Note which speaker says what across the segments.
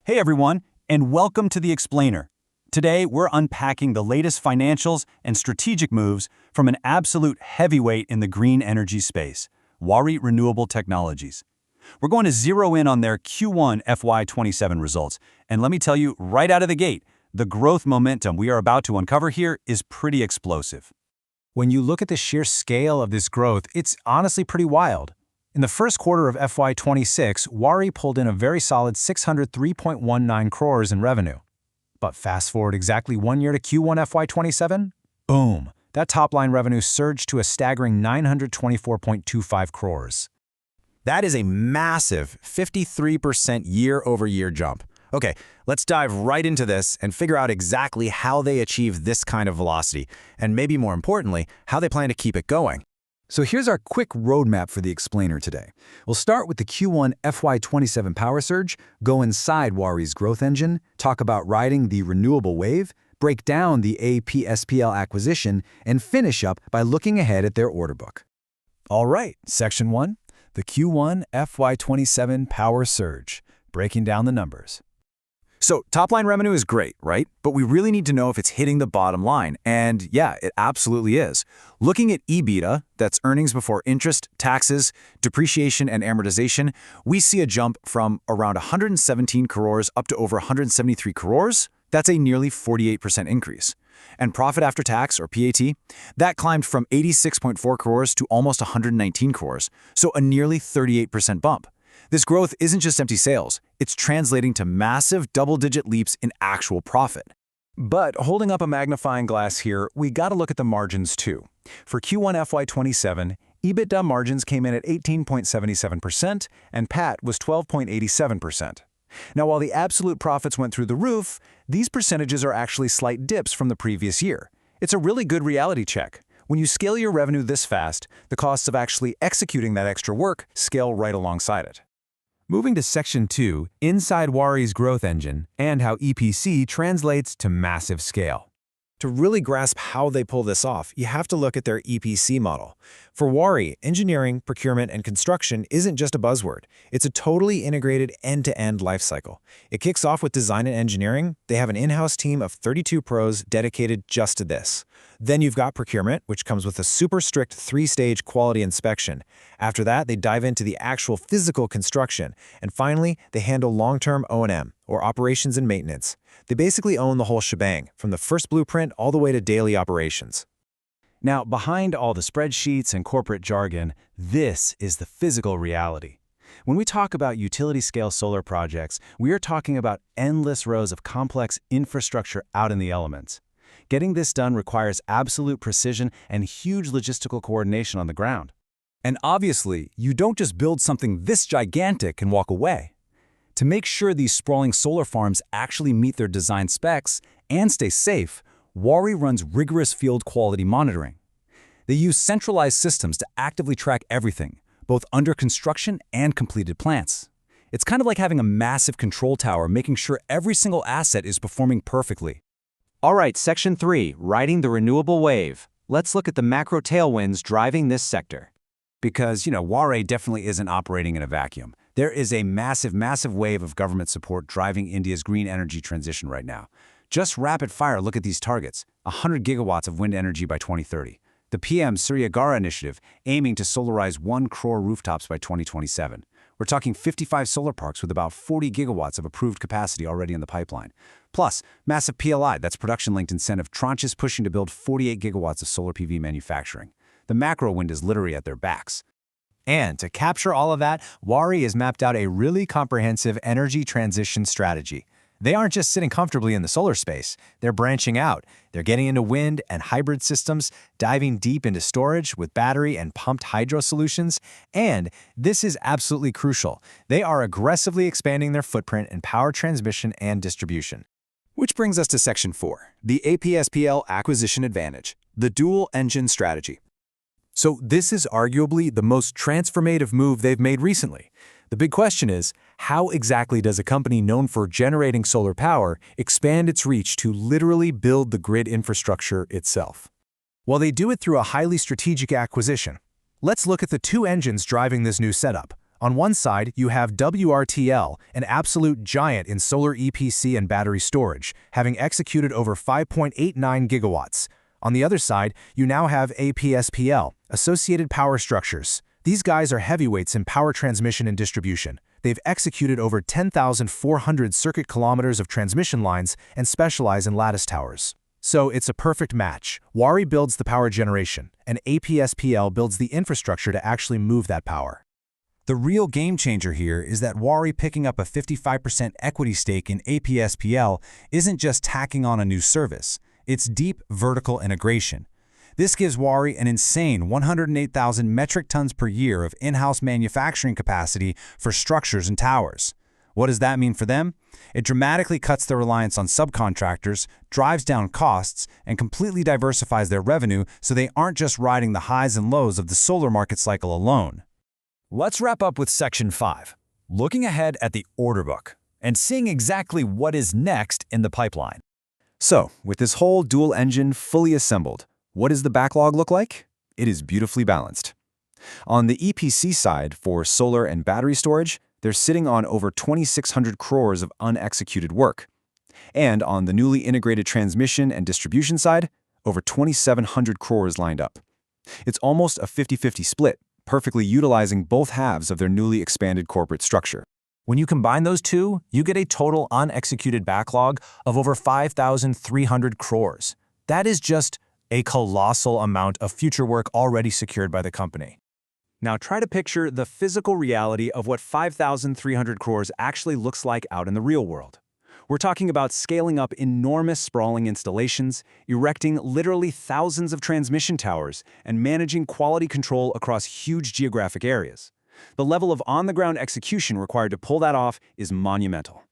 Speaker 1: Hey everyone, and welcome to The Explainer. Today, we're unpacking the latest financials and strategic moves from an absolute heavyweight in the green energy space, Waaree Renewable Technologies. We're going to zero in on their Q1 FY27 results, and let me tell you right out of the gate, the growth momentum we are about to uncover here is pretty explosive.
Speaker 2: When you look at the sheer scale of this growth, it's honestly pretty wild. In the first quarter of FY26, Waaree pulled in a very solid 603.19 crores in revenue. But fast forward exactly 1 year to Q1 FY27, boom, that top-line revenue surged to a staggering 924.25 crores. That is a massive 53% year-over-year jump. Okay, let's dive right into this and figure out exactly how they achieve this kind of velocity, and maybe more importantly, how they plan to keep it going.
Speaker 3: So here's our quick roadmap for the explainer today. We'll start with the Q1 FY27 power surge, go inside Waaree's growth engine, talk about riding the renewable wave, break down the APSPL acquisition, and finish up by looking ahead at their order book.
Speaker 2: All right, Section 1, the Q1 FY27 power surge, breaking down the numbers.
Speaker 1: So top-line revenue is great, right? But we really need to know if it's hitting the bottom line, and yeah, it absolutely is. Looking at EBITDA, that's earnings before interest, taxes, depreciation, and amortization, we see a jump from around 117 crores up to over 173 crores. That's a nearly 48% increase. And profit after tax, or PAT, that climbed from 86.4 crores to almost 119 crores, so a nearly 38% bump. This growth isn't just empty sales, it's translating to massive double-digit leaps in actual profit.
Speaker 2: But holding up a magnifying glass here, we gotta look at the margins too. For Q1 FY27, EBITDA margins came in at 18.77% and PAT was 12.87%. Now, while the absolute profits went through the roof, these percentages are actually slight dips from the previous year. It's a really good reality check. When you scale your revenue this fast, the costs of actually executing that extra work scale right alongside it. Moving to Section 2, inside Waaree's growth engine, and how EPC translates to massive scale. To really grasp how they pull this off, you have to look at their EPC model. For Waaree, engineering, procurement, and construction isn't just a buzzword. It's a totally integrated end-to-end lifecycle. It kicks off with design and engineering. They have an in-house team of 32 pros dedicated just to this. Then you've got procurement, which comes with a super strict 3-stage quality inspection. After that, they dive into the actual physical construction. And finally, they handle long-term O&M, or operations and maintenance. They basically own the whole shebang, from the first blueprint all the way to daily operations. Now, behind all the spreadsheets and corporate jargon, this is the physical reality. When we talk about utility-scale solar projects, we are talking about endless rows of complex infrastructure out in the elements. Getting this done requires absolute precision and huge logistical coordination on the ground.
Speaker 3: And obviously, you don't just build something this gigantic and walk away. To make sure these sprawling solar farms actually meet their design specs and stay safe, Waaree runs rigorous field quality monitoring. They use centralized systems to actively track everything, both under construction and completed plants. It's kind of like having a massive control tower making sure every single asset is performing perfectly.
Speaker 4: All right, Section 3, riding the renewable wave. Let's look at the macro tailwinds driving this sector.
Speaker 1: Because, Waaree definitely isn't operating in a vacuum. There is a massive wave of government support driving India's green energy transition right now. Just rapid fire look at these targets: 100 gigawatts of wind energy by 2030. The PM Surya Ghar initiative aiming to solarize 1 crore rooftops by 2027. We're talking 55 solar parks with about 40 gigawatts of approved capacity already in the pipeline. Plus, massive PLI, that's production-linked incentive tranches pushing to build 48 gigawatts of solar PV manufacturing. The macro wind is literally at their backs.
Speaker 2: And to capture all of that, Waaree has mapped out a really comprehensive energy transition strategy. They aren't just sitting comfortably in the solar space, they're branching out. They're getting into wind and hybrid systems, diving deep into storage with battery and pumped hydro solutions, and this is absolutely crucial. They are aggressively expanding their footprint in power transmission and distribution.
Speaker 3: Which brings us to Section 4, the APSPL acquisition advantage, the dual engine strategy. So this is arguably the most transformative move they've made recently. The big question is, how exactly does a company known for generating solar power expand its reach to literally build the grid infrastructure itself? Well, they do it through a highly strategic acquisition. Let's look at the two engines driving this new setup:
Speaker 2: On one side, you have WRTL, an absolute giant in solar EPC and battery storage, having executed over 5.89 gigawatts. On the other side, you now have APSPL, Associated Power Structures. These guys are heavyweights in power transmission and distribution. They've executed over 10,400 circuit kilometers of transmission lines and specialize in lattice towers. So it's a perfect match. Waaree builds the power generation, and APSPL builds the infrastructure to actually move that power.
Speaker 3: The real game changer here is that Waaree picking up a 55% equity stake in APSPL isn't just tacking on a new service. It's deep vertical integration. This gives Waaree an insane 108,000 metric tons per year of in-house manufacturing capacity for structures and towers. What does that mean for them? It dramatically cuts their reliance on subcontractors, drives down costs, and completely diversifies their revenue so they aren't just riding the highs and lows of the solar market cycle alone.
Speaker 1: Let's wrap up with Section 5, looking ahead at the order book and seeing exactly what is next in the pipeline.
Speaker 5: So, with this whole dual engine fully assembled, what does the backlog look like? It is beautifully balanced. On the EPC side, for solar and battery storage, they're sitting on over 2,600 crores of unexecuted work. And on the newly integrated transmission and distribution side, over 2,700 crores lined up. It's almost a 50-50 split, perfectly utilizing both halves of their newly expanded corporate structure.
Speaker 1: When you combine those two, you get a total unexecuted backlog of over 5,300 crores. That is just a colossal amount of future work already secured by the company. Now try to picture the physical reality of what 5,300 crores actually looks like out in the real world. We're talking about scaling up enormous sprawling installations, erecting literally thousands of transmission towers, and managing quality control across huge geographic areas. The level of on-the-ground execution required to pull that off is monumental.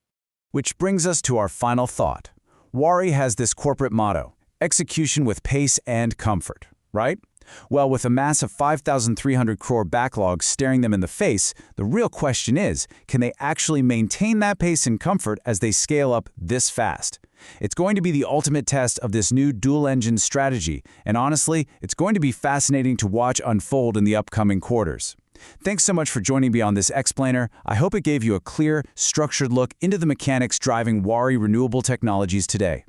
Speaker 3: Which brings us to our final thought. Waaree has this corporate motto, execution with pace and comfort, right? Well, with a massive 5,300 crore backlog staring them in the face, the real question is, can they actually maintain that pace and comfort as they scale up this fast? It's going to be the ultimate test of this new dual-engine strategy, and honestly, it's going to be fascinating to watch unfold in the upcoming quarters. Thanks so much for joining me on this explainer. I hope it gave you a clear, structured look into the mechanics driving Waaree Renewable Technologies today.